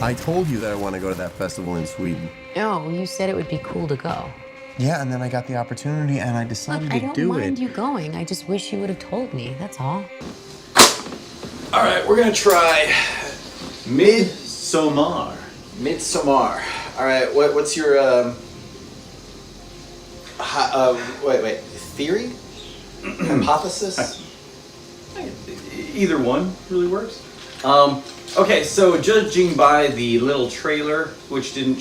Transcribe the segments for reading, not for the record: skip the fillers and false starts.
I told you that I want to go to that festival in Sweden. No, you said it would be cool to go. Yeah, and then I got the opportunity and I decided Look, to I do don't it. mind you going. I just wish you would have told me. That's all. All right, we're gonna try Midsommar. Midsommar. All right, what's your theory? Hypothesis? Either one really works. Okay, so judging by the little trailer, which didn't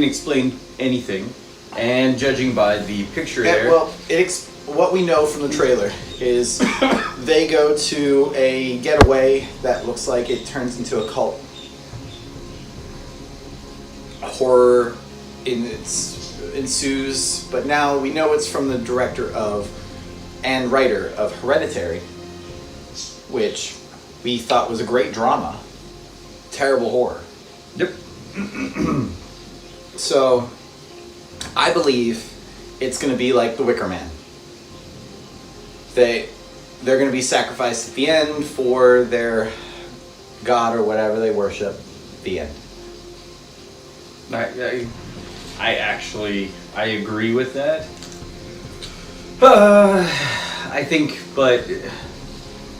explain anything, and judging by the picture there. Well, what we know from the trailer is they go to a getaway that looks like it turns into a cult. Horror ensues, but now we know it's from the director and writer of Hereditary, which we thought was a great drama. Terrible horror. Yep. So, I believe it's going to be like the Wicker Man. They're going to be sacrificed at the end for their god or whatever they worship. The end. I agree with that. I think, but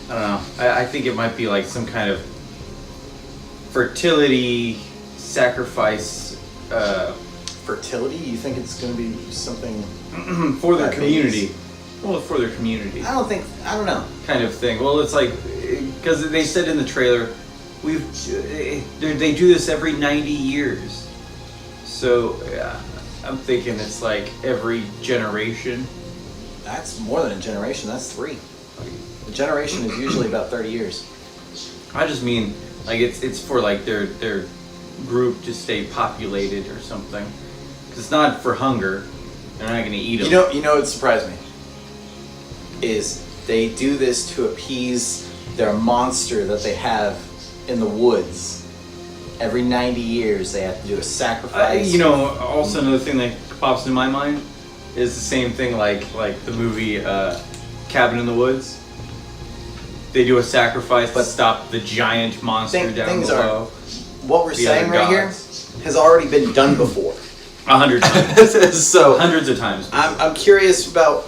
I don't know. I think it might be like some kind of fertility sacrifice. Fertility? You think it's going to be something for their community? Babies? Well, for their community. I don't know. Kind of thing. Well, it's like because they said in the trailer, they do this every 90 years. So I'm thinking it's like every generation. That's more than a generation. That's 3. A generation is usually about 30 years. I just mean like it's for like their group to stay populated or something. 'Cause it's not for hunger. They're not going to eat them. You know what surprised me is they do this to appease their monster that they have in the woods. Every 90 years they have to do a sacrifice. Also another thing that pops in my mind is the same thing like the movie Cabin in the Woods. They do a sacrifice to stop the giant monster down below. What we're saying right here has already been done before. 100 times. So hundreds of times. I'm curious about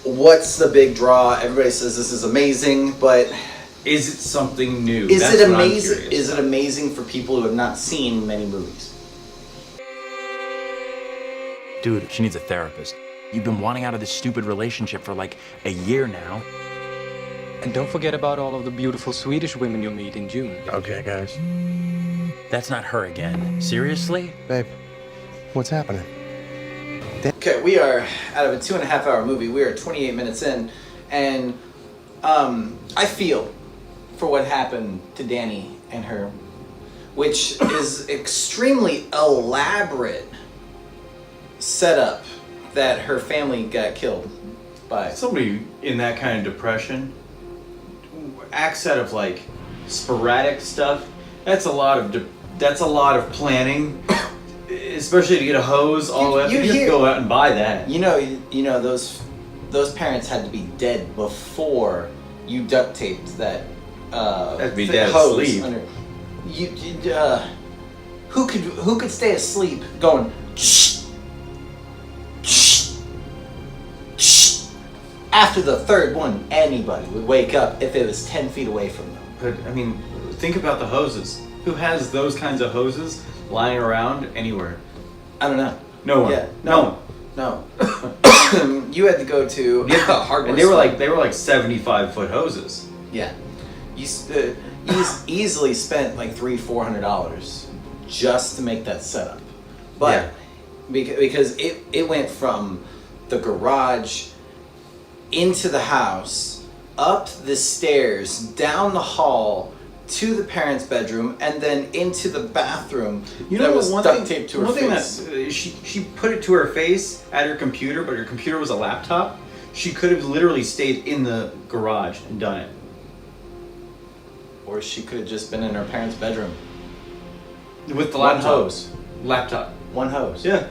what's the big draw. Everybody says this is amazing, but is it something new? Is it amazing? Is it amazing for people who have not seen many movies? Dude, she needs a therapist. You've been wanting out of this stupid relationship for like a year now. And don't forget about all of the beautiful Swedish women you'll meet in June. Okay, guys. That's not her again. Seriously? Babe, what's happening? Okay, we are out of a 2.5 hour movie. We are 28 minutes in, and I feel for what happened to Danny and her, which is extremely elaborate setup that her family got killed by. Somebody in that kind of depression acts out of like sporadic stuff. That's a lot of planning, especially to get a hose all the way up. You have to go out and buy that. You know those parents had to be dead before you duct taped that. Had to be dead hose asleep. Under. Who could stay asleep going? Shh, shh, shh. After the third one, anybody would wake up if it was 10 feet away from them. But I mean, think about the hoses. Who has those kinds of hoses lying around anywhere? I don't know. No one. Yeah, no. You had to go to hardware. And they were like 75-foot hoses. Yeah, you easily spent like $300-400 just to make that setup, but because it went from the garage into the house, up the stairs, down the hall, to the parents' bedroom, and then into the bathroom. That was duct taped to her face. One thing that she put it to her face at her computer, but her computer was a laptop. She could have literally stayed in the garage and done it. Or she could have just been in her parents' bedroom with the one hose. Laptop. One hose. Yeah.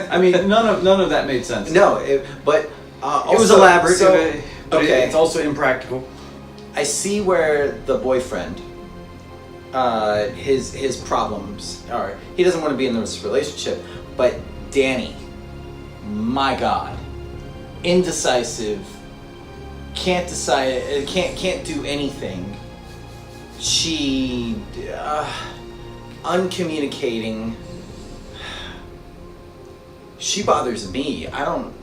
I mean, none of that made sense. No, but also, it was elaborate. So, but okay, it's also impractical. I see where the boyfriend his problems, or he doesn't want to be in this relationship. But Danny, my God, indecisive, can't decide, can't do anything. She uncommunicating. She bothers me. I don't.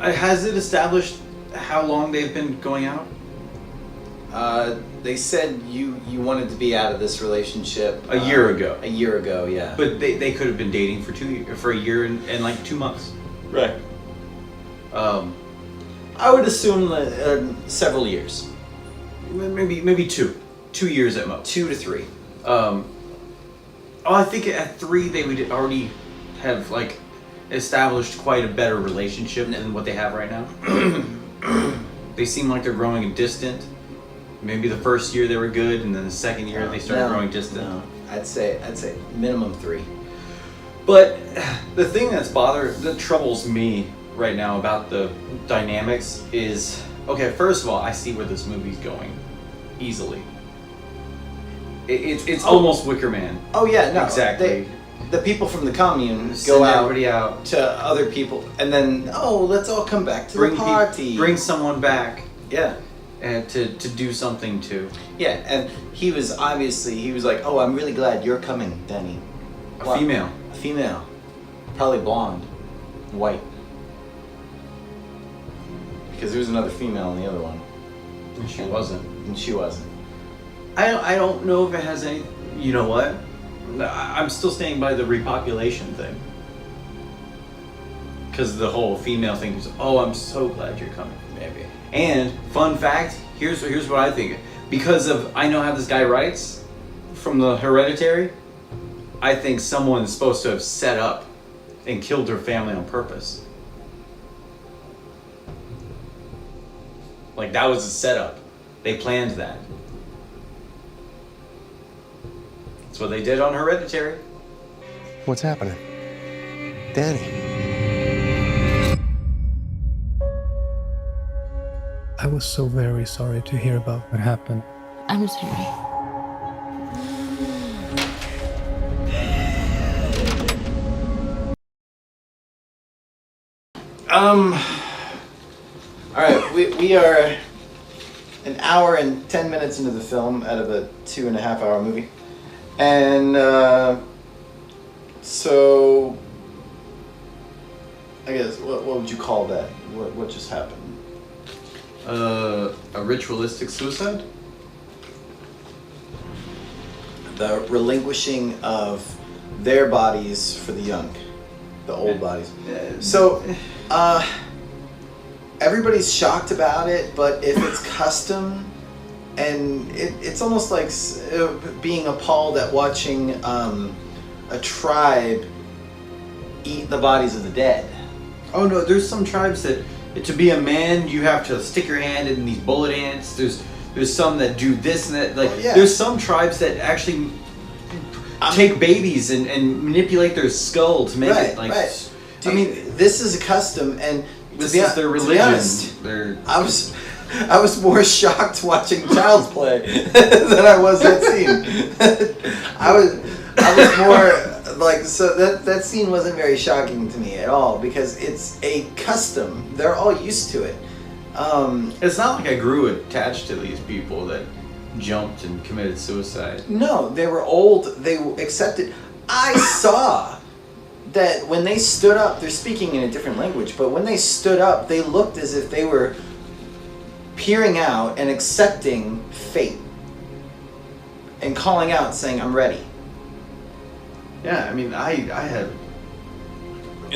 Has it established how long they've been going out? They said you wanted to be out of this relationship A year ago. A year ago, yeah. But they could have been dating for a year and like 2 months. Right. I would assume several years, Maybe 2 years at most. 2 to 3. I think at 3 they would already have like established quite a better relationship than what they have right now. They seem like they're growing distant. Maybe the first year they were good, and then the second year they started growing distant. No, I'd say minimum 3. But the thing that troubles me right now about the dynamics is, okay, first of all, I see where this movie's going easily. It's almost Wicker Man. Oh yeah, no, exactly. The people from the commune Send go out everybody out to other people, and then let's all come back to the party. Bring someone back. Yeah. And to do something to. Yeah, and he was like, oh, I'm really glad you're coming, Danny. A female. A female. Probably blonde. White. Because there was another female in the other one. And she wasn't. And she wasn't. I don't know if it has any. You know what? I'm still standing by the repopulation thing. Because the whole female thing is, oh, I'm so glad you're coming. Maybe. And fun fact, here's what I think. Because of I know how this guy writes from the Hereditary, I think someone's supposed to have set up and killed her family on purpose. Like that was a setup. They planned that. That's what they did on Hereditary. What's happening? Danny. I was so very sorry to hear about what happened. I'm sorry. All right, we are an hour and 10 minutes into the film out of a 2.5 hour movie, and so I guess what would you call that? What just happened? A ritualistic suicide? The relinquishing of their bodies for the young, the old bodies. So, everybody's shocked about it, but if it's custom, and it's almost like being appalled at watching a tribe eat the bodies of the dead. Oh no, there's some tribes that to be a man you have to stick your hand in these bullet ants. There's some that do this and that. Like there's some tribes that actually take babies and manipulate their skull to make it like. Right. I mean, this is a custom, and this is their religion. To be honest, I was more shocked watching Child's Play than I was that scene. I was more like, so that scene wasn't very shocking to me at all because it's a custom. They're all used to it. It's not like I grew attached to these people that jumped and committed suicide. No, they were old. They accepted. I saw that when they stood up, they're speaking in a different language, but when they stood up, they looked as if they were peering out and accepting fate and calling out saying, I'm ready. Yeah, I mean, I had...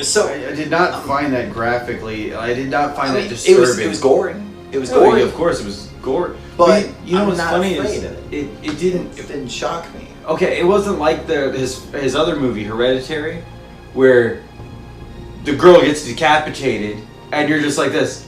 So I did not find that graphically, I did not find that disturbing. It was gory. It was gory. Of course it was gory. But you know I'm what's not funny afraid is of it. It didn't... It didn't shock me. Okay, it wasn't like his other movie, Hereditary, where the girl gets decapitated and you're just like this.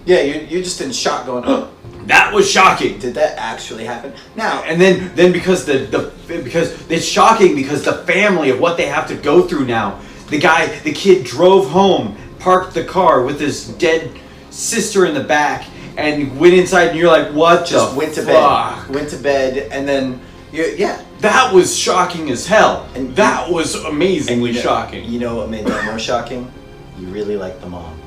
Yeah, you're just in shock going, oh, that was shocking. Did that actually happen? Now, and then because because it's shocking because the family of what they have to go through now. The kid drove home, parked the car with his dead sister in the back, and went inside, and you're like, what? Just the went to fuck? bed. Went to bed, and then yeah. That was shocking as hell. And that was amazingly you know, shocking. You know what made that more shocking? You really like the mom.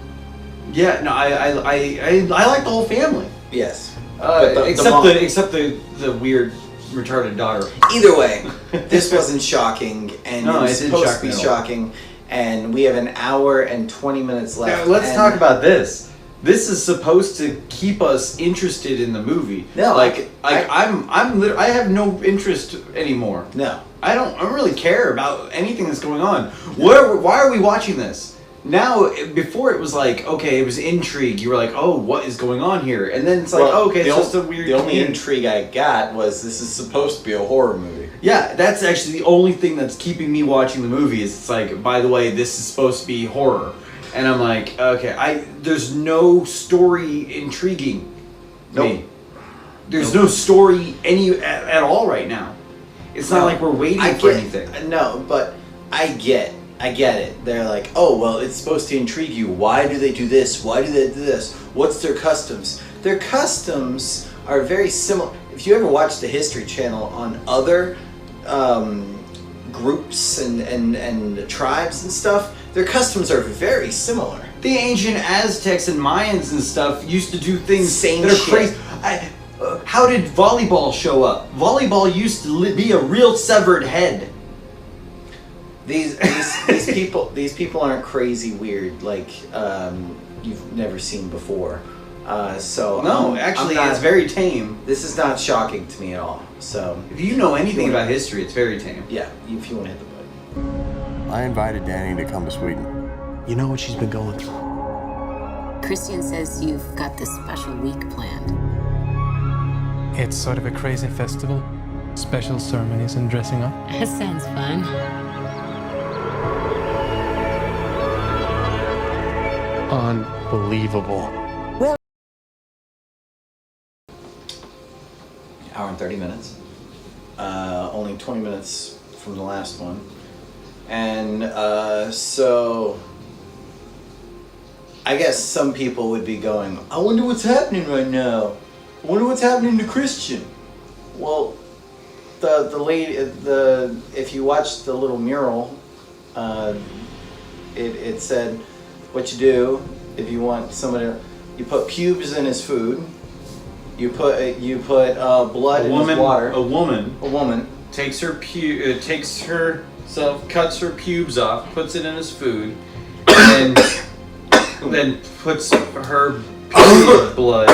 Yeah, no, I like the whole family. Yes. Except the weird retarded daughter. Either way, this wasn't shocking, and No, it was it didn't supposed shock to be me at all. shocking. And we have an hour and 20 minutes left. Now, let's and talk about this. This is supposed to keep us interested in the movie. No, I have no interest anymore. No. I don't really care about anything that's going on. Why are we watching this? Now, before it was like, okay, it was intrigue. You were like, oh, what is going on here? And then it's like, Well, okay, it's just a weird... The only intrigue I got was this is supposed to be a horror movie. Yeah, that's actually the only thing that's keeping me watching the movie is it's like, by the way, this is supposed to be horror. And I'm like, okay, there's no story intriguing me. There's no story at all right now. It's not like we're waiting for anything. No, but I get it. They're like, oh, well, it's supposed to intrigue you. Why do they do this? Why do they do this? What's their customs? Their customs are very similar. If you ever watch the History Channel on other groups and tribes and stuff, their customs are very similar. The ancient Aztecs and Mayans and stuff used to do things Same that are shit. crazy. How did volleyball show up? Volleyball used to be a real severed head. These people aren't crazy weird like you've never seen before. So No, actually, it's very tame. This is not shocking to me at all. So If you know anything about history, it's very tame. yeah, if you want to hit the button. I invited Danny to come to Sweden. You know what she's been going through. Christian says you've got this special week planned. It's sort of a crazy festival. Special ceremonies and dressing up. That sounds fun. Unbelievable. Hour and 30 minutes. Only 20 minutes from the last one. And so I guess some people would be going, I wonder what's happening right now. I wonder what's happening to Christian. Well, the lady, if you watch the little mural, it said what you do if you want somebody to, you put pubes in his food. You put blood in his water. A woman A woman. takes herself, cuts her pubes off, puts it in his food, and then puts her period blood.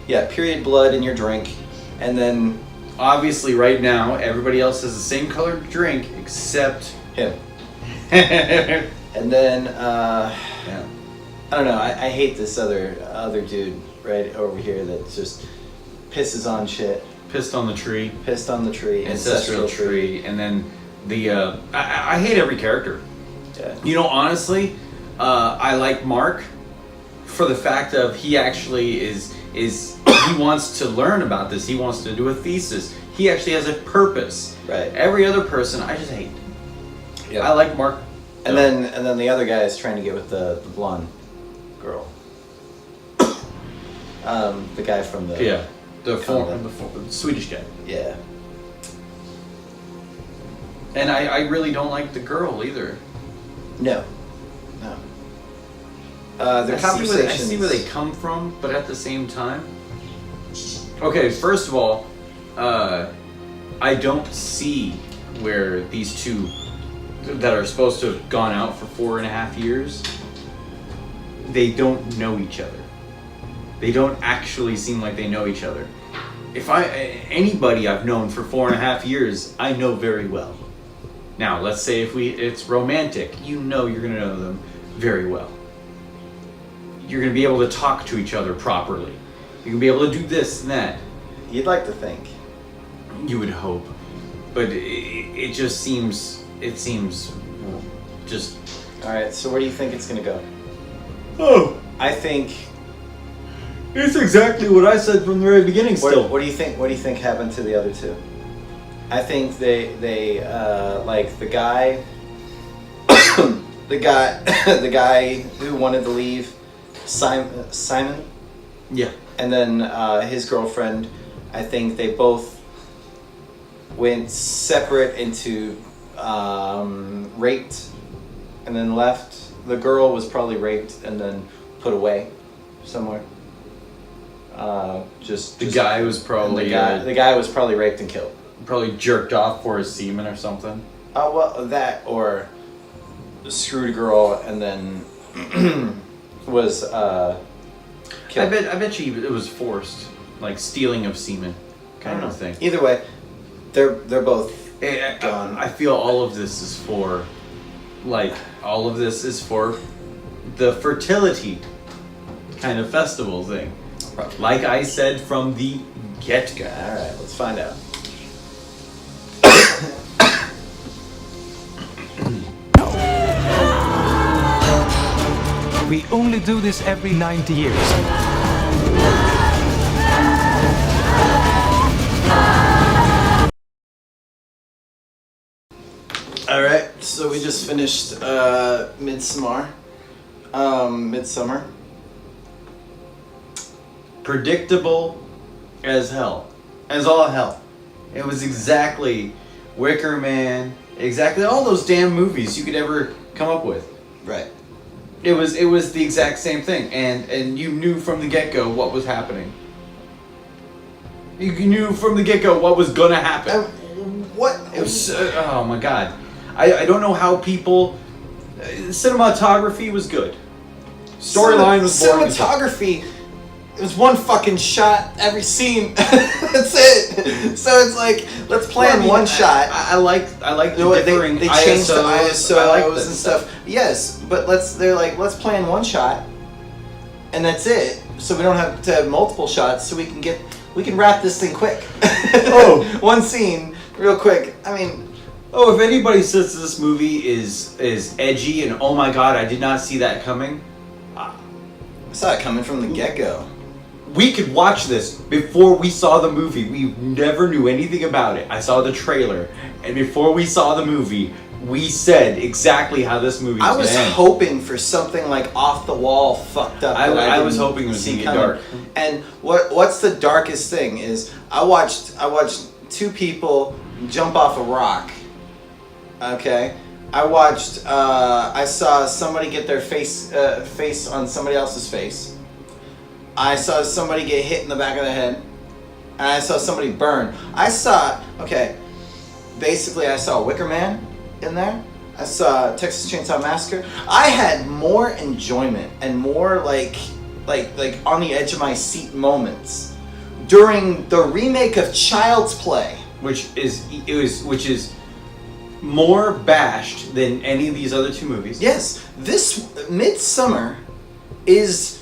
Yeah, period blood in your drink, and then Obviously, right now, everybody else has the same colored drink except him. yeah. And then I don't know. I hate this other dude right over here that just pisses on shit. Pissed on the tree. Pissed on the tree. Ancestral tree. And then the I hate every character. Yeah. You know, honestly, I like Mark for the fact of he actually is he wants to learn about this. He wants to do a thesis. He actually has a purpose. Right. Every other person, I just hate. Yeah. I like Mark. And then the other guy is trying to get with the blonde girl. The guy from the the Swedish guy. Yeah. And I really don't like the girl either. No. Their conversations. I see where they come from, but at the same time, okay. First of all, I don't see where these two that are supposed to have gone out for 4.5 years, they don't know each other. They don't actually seem like they know each other. If anybody I've known for 4.5 years, I know very well. Now, let's say if it's romantic, you know you're gonna know them very well. You're gonna be able to talk to each other properly. You're gonna be able to do this and that. You'd like to think. You would hope, but it just seems. It seems just. All right. So where do you think it's gonna go? Oh, I think. it's exactly what I said from the very beginning. Still, What do you think? What do you think happened to the other two? I think they like the guy, the guy who wanted to leave, Simon. Yeah. And then his girlfriend, I think they both went separate into raped and then left. The girl was probably raped and then put away somewhere. The guy was probably the guy was probably raped and killed. probably jerked off for his semen or something. Well, that or screwed a girl and then was killed. I bet you it was forced, like stealing of semen, kind of thing. Either way, they're both gone. I feel all of this is for, the fertility kind of festival thing. Like I said from the get-go. All right, let's find out. We only do this every 90 years. All right, so we just finished Midsommar. Midsommar. Predictable as hell. As all hell. It was exactly Wicker Man, exactly all those damn movies you could ever come up with. Right. It was the exact same thing, and you knew from the get-go what was happening. You knew from the get-go what was gonna happen. What? It was oh my god. I don't know how people. Cinematography was good. Storyline was boring. Cinematography. It was one fucking shot every scene. That's it. So it's like, let's plan one shot. I like the differing they changed the ISOs. I like ISOs and stuff. Yes, but let's plan one shot, and that's it. So we don't have to have multiple shots. So we can wrap this thing quick. Oh, one scene, real quick. I mean. Oh, if anybody says this movie is edgy and oh my god, I did not see that coming. I saw it coming from the get-go. We could watch this before we saw the movie. We never knew anything about it. I saw the trailer, and before we saw the movie, we said exactly how this movie was I was gonna end. hoping for something like off the wall, fucked up. I was hoping it was gonna get dark. And what's the darkest thing is I watched two people jump off a rock. Okay, I saw somebody get their face on somebody else's face. I saw somebody get hit in the back of the head, and I saw somebody burn. Basically I saw Wicker Man in there. I saw Texas Chainsaw Massacre. I had more enjoyment and more like on the edge of my seat moments during the remake of Child's Play, which is more bashed than any of these other two movies. Yes, this Midsommar is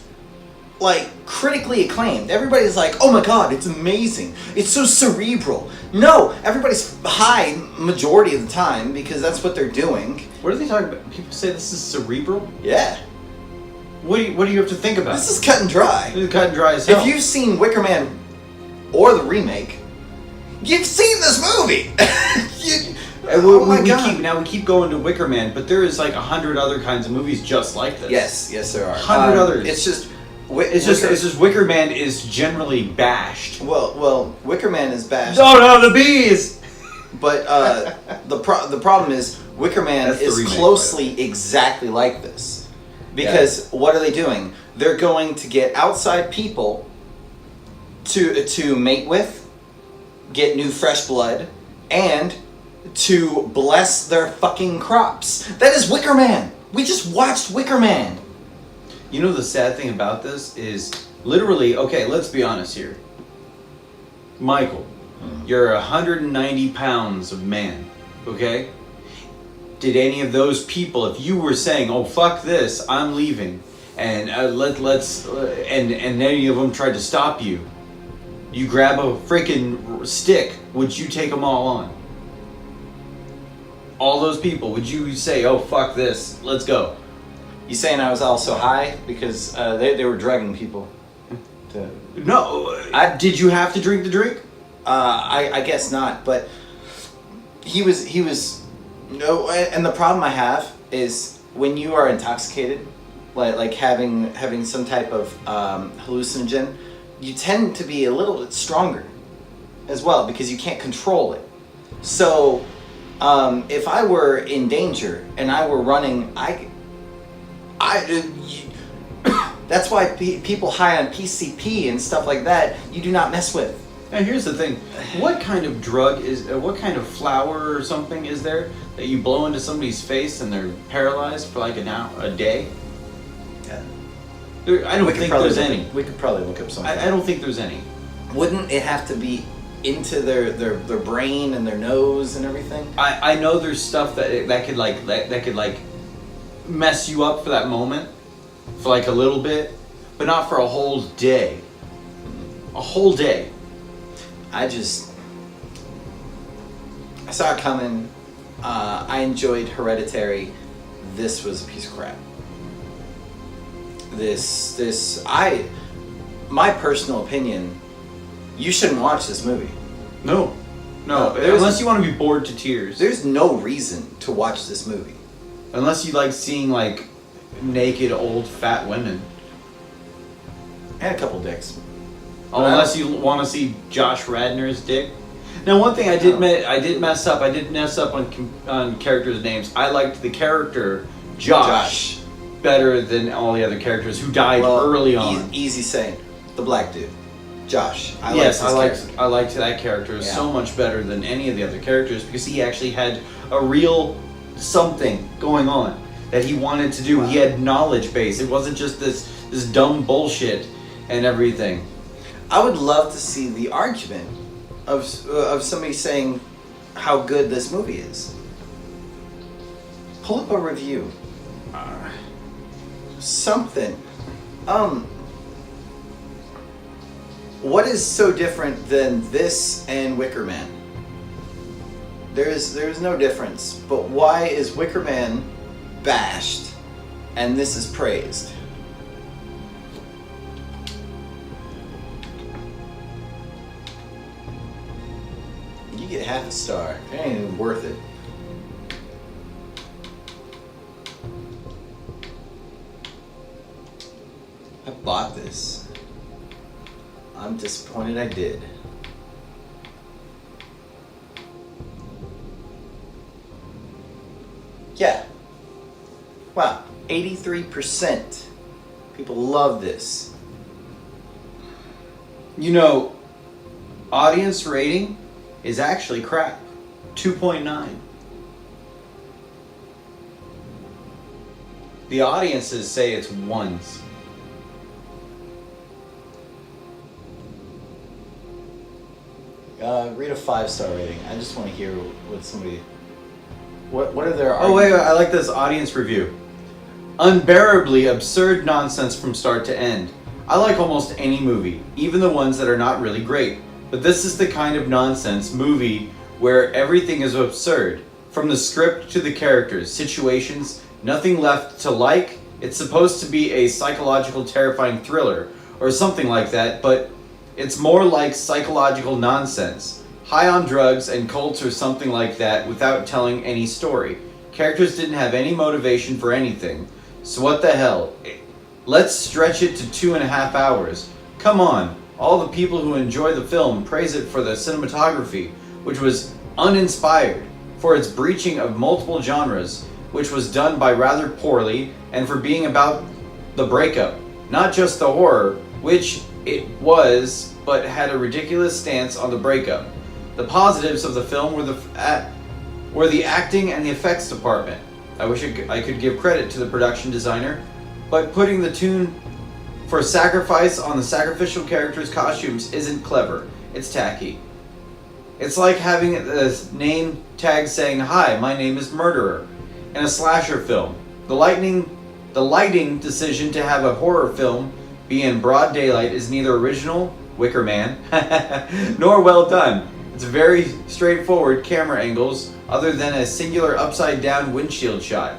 like critically acclaimed. Everybody's like, "Oh my god, it's amazing. It's so cerebral." No, everybody's high majority of the time because that's what they're doing. What are they talking about? People say this is cerebral? Yeah. What do you have to think about? This is cut and dry. This is cut and dry as hell. If you've seen Wicker Man or the remake, you've seen this movie. We keep going to Wicker Man, but there is like 100 other kinds of movies just like this. Yes, there are. 100 others. It's just Wicker Man is generally bashed. Well, Wicker Man is bashed. No, the bees. But the problem is Wicker Man is remake, closely exactly like this, because what are they doing? They're going to get outside people to mate with, get new fresh blood, and to bless their fucking crops. That is Wicker Man. We just watched Wicker Man. You know the sad thing about this is literally, okay, let's be honest here. Michael, you're 190 pounds of man, okay? Did any of those people, if you were saying, "Oh fuck this, I'm leaving," and and any of them tried to stop you, you grab a freaking stick, would you take them all on? All those people, would you say, "Oh fuck this, let's go"? You saying I was also high because they were drugging people? No. Did you have to drink the drink? I guess not. But he was no. And the problem I have is when you are intoxicated, like having some type of hallucinogen, you tend to be a little bit stronger as well because you can't control it. So if I were in danger and I were running, that's why people high on PCP and stuff like that, you do not mess with. And here's the thing: what kind of drug is, what kind of flower or something is there that you blow into somebody's face and they're paralyzed for like a day? Yeah. I don't think there's any. We could probably look up something. I don't think there's any. Wouldn't it have to be into their brain and their nose and everything? I know there's stuff that could mess you up for that moment, for like a little bit, but not for a whole day. A whole day. I saw it coming. I enjoyed Hereditary. This was a piece of crap. My personal opinion, you shouldn't watch this movie. No, unless you want to be bored to tears. There's no reason to watch this movie. Unless you like seeing like naked old fat women. And a couple dicks. Oh, unless you want to see Josh Radnor's dick. Now, one thing I did mess up. I did mess up on characters' names. I liked the character Josh better than all the other characters who died early on. Easy saying, the black dude, Josh. I liked that character so much better than any of the other characters because he actually had a real something going on that he wanted to do. Wow. He had knowledge base. It wasn't just this dumb bullshit and everything. I would love to see the argument of somebody saying how good this movie is. Pull up a review. Something. What is so different than this and Wicker Man? There's no difference. But why is Wicker Man bashed and this is praised? You get half a star. It ain't even worth it. I bought this. I'm disappointed I did. Yeah. Wow. 83%. People love this. You know, audience rating is actually crap. 2.9. The audiences say it's ones. Read a 5-star rating. I just want to hear what somebody... What are their arguments? Oh wait, I like this audience review. Unbearably absurd nonsense from start to end. I like almost any movie, even the ones that are not really great. But this is the kind of nonsense movie where everything is absurd. From the script to the characters, situations, nothing left to like. It's supposed to be a psychological terrifying thriller or something like that, but it's more like psychological nonsense. High on drugs and cults or something like that without telling any story. Characters didn't have any motivation for anything. So what the hell? Let's stretch it to 2.5 hours. Come on. All the people who enjoy the film praise it for the cinematography, which was uninspired, for its breaching of multiple genres, which was done by rather poorly, and for being about the breakup, not just the horror, which it was, but had a ridiculous stance on the breakup. The positives of the film were the acting and the effects department. I wish I could give credit to the production designer, but putting the tune for sacrifice on the sacrificial characters' costumes isn't clever. It's tacky. It's like having a name tag saying, "Hi, my name is Murderer," in a slasher film. The lighting decision to have a horror film be in broad daylight is neither original, Wicker Man, nor well done. It's very straightforward camera angles, other than a singular upside-down windshield shot.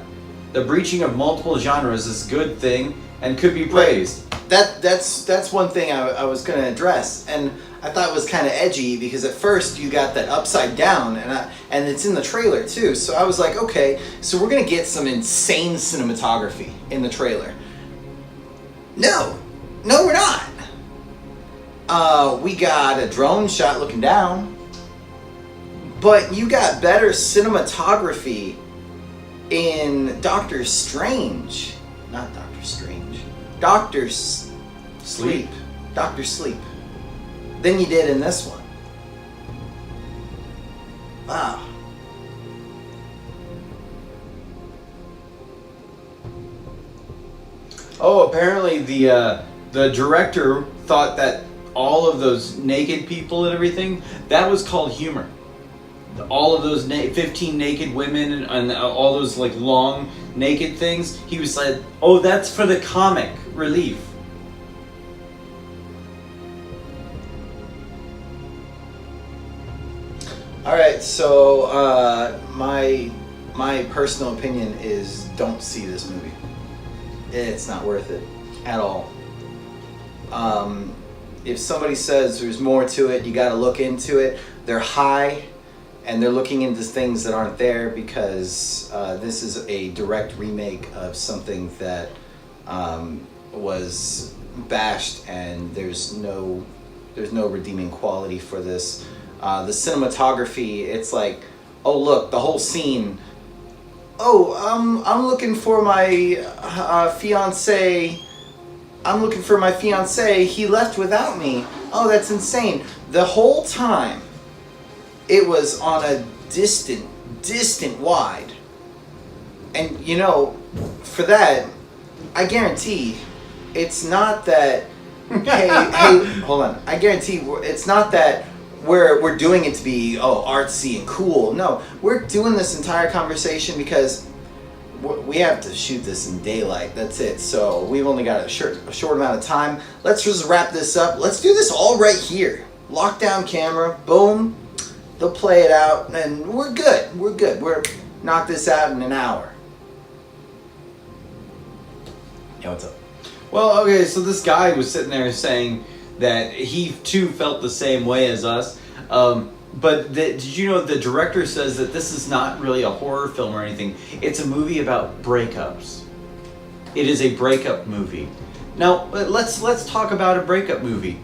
The breaching of multiple genres is a good thing and could be praised. That's one thing I was going to address, and I thought it was kind of edgy because at first you got that upside down, and it's in the trailer too. So I was like, okay, so we're going to get some insane cinematography in the trailer. No, we're not. We got a drone shot looking down, but you got better cinematography in Doctor Strange. Not Doctor Strange. Doctor Sleep. Doctor Sleep. Than you did in this one. Wow. Oh, apparently the director thought that all of those naked people and everything, that was called humor. All of those 15 naked women and all those like long naked things, he was like, oh, that's for the comic relief. All right, so my personal opinion is don't see this movie. It's not worth it at all. If somebody says there's more to it, you got to look into it. They're high, and they're looking into things that aren't there because this is a direct remake of something that was bashed, and there's no redeeming quality for this. The cinematography, it's like, oh look, the whole scene. Oh, I'm looking for my fiance. I'm looking for my fiance. He left without me. Oh, that's insane. The whole time, it was on a distant wide. And you know, for that, I guarantee, it's not that. hey, hold on. I guarantee it's not that we're doing it to be artsy and cool. No, we're doing this entire conversation because we have to shoot this in daylight. That's it. So we've only got a short amount of time. Let's just wrap this up. Let's do this all right here. Lockdown camera. Boom. They'll play it out, and we're good. We're good. We're knock this out in an hour. Yeah, what's up? Well, okay, so this guy was sitting there saying that he too felt the same way as us. But did you know the director says that this is not really a horror film or anything? It's a movie about breakups. It is a breakup movie. Now let's talk about a breakup movie.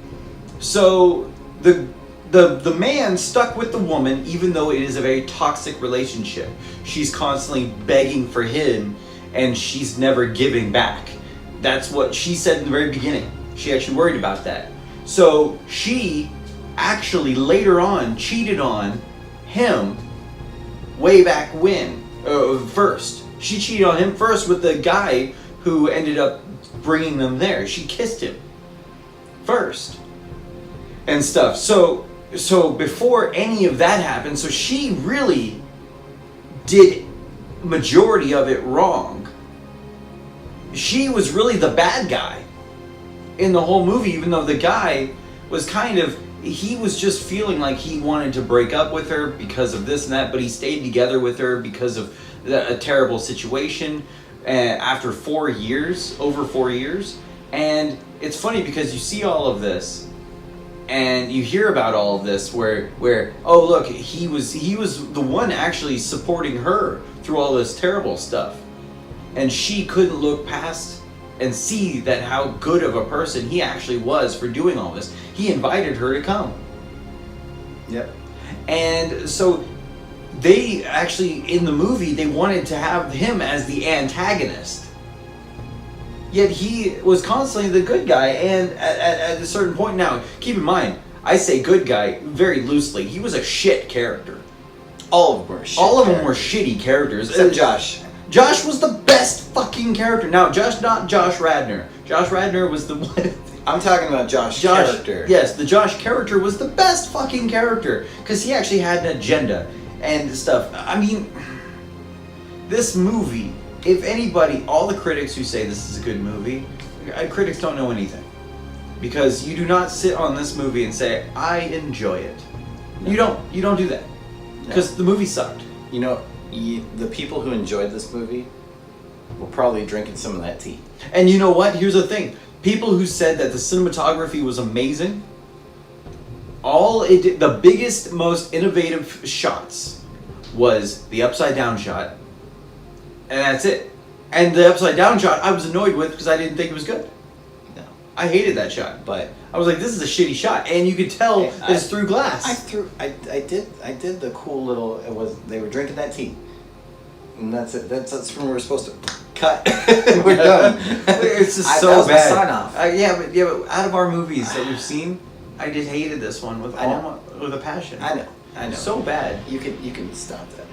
So the man stuck with the woman even though it is a very toxic relationship. She's constantly begging for him and she's never giving back. That's what she said in the very beginning. She actually worried about that. So she actually later on cheated on him way back when. First. She cheated on him first with the guy who ended up bringing them there. She kissed him first and stuff. So before any of that happened, so she really did majority of it wrong. She was really the bad guy in the whole movie, even though the guy was he was just feeling like he wanted to break up with her because of this and that, but he stayed together with her because of a terrible situation after 4 years, over 4 years. And it's funny because you see all of this and you hear about all of this where oh look, he was the one actually supporting her through all this terrible stuff. And she couldn't look past and see that how good of a person he actually was for doing all this. He invited her to come. Yep. And so they actually, in the movie, they wanted to have him as the antagonist. Yet he was constantly the good guy, and at a certain point, now, keep in mind, I say good guy very loosely. He was a shit character. All of them were shit. All of them were shitty characters. Except Josh. Josh was the best fucking character. Now, not Josh Radnor. Josh Radnor was the one. I'm talking about Josh character. Yes, the Josh character was the best fucking character because he actually had an agenda and stuff. I mean, this movie, if anybody, all the critics who say this is a good movie, critics don't know anything. Because you do not sit on this movie and say, I enjoy it. No. You don't do that. Because the movie sucked. You know, the people who enjoyed this movie were probably drinking some of that tea. And you know what? Here's the thing. People who said that the cinematography was amazing, the biggest, most innovative shots was the upside down shot, and that's it. And the upside down shot I was annoyed with because I didn't think it was good. I hated that shot. But I was like, this is a shitty shot, and you could tell that it's through glass. I did the cool little. It was they were drinking that tea, and that's it. That's when we were supposed to cut. We're done. It's just so that was my bad. sign off. Yeah, but out of our movies that we've seen, I just hated this one with a passion. I know. So bad. You can stop that.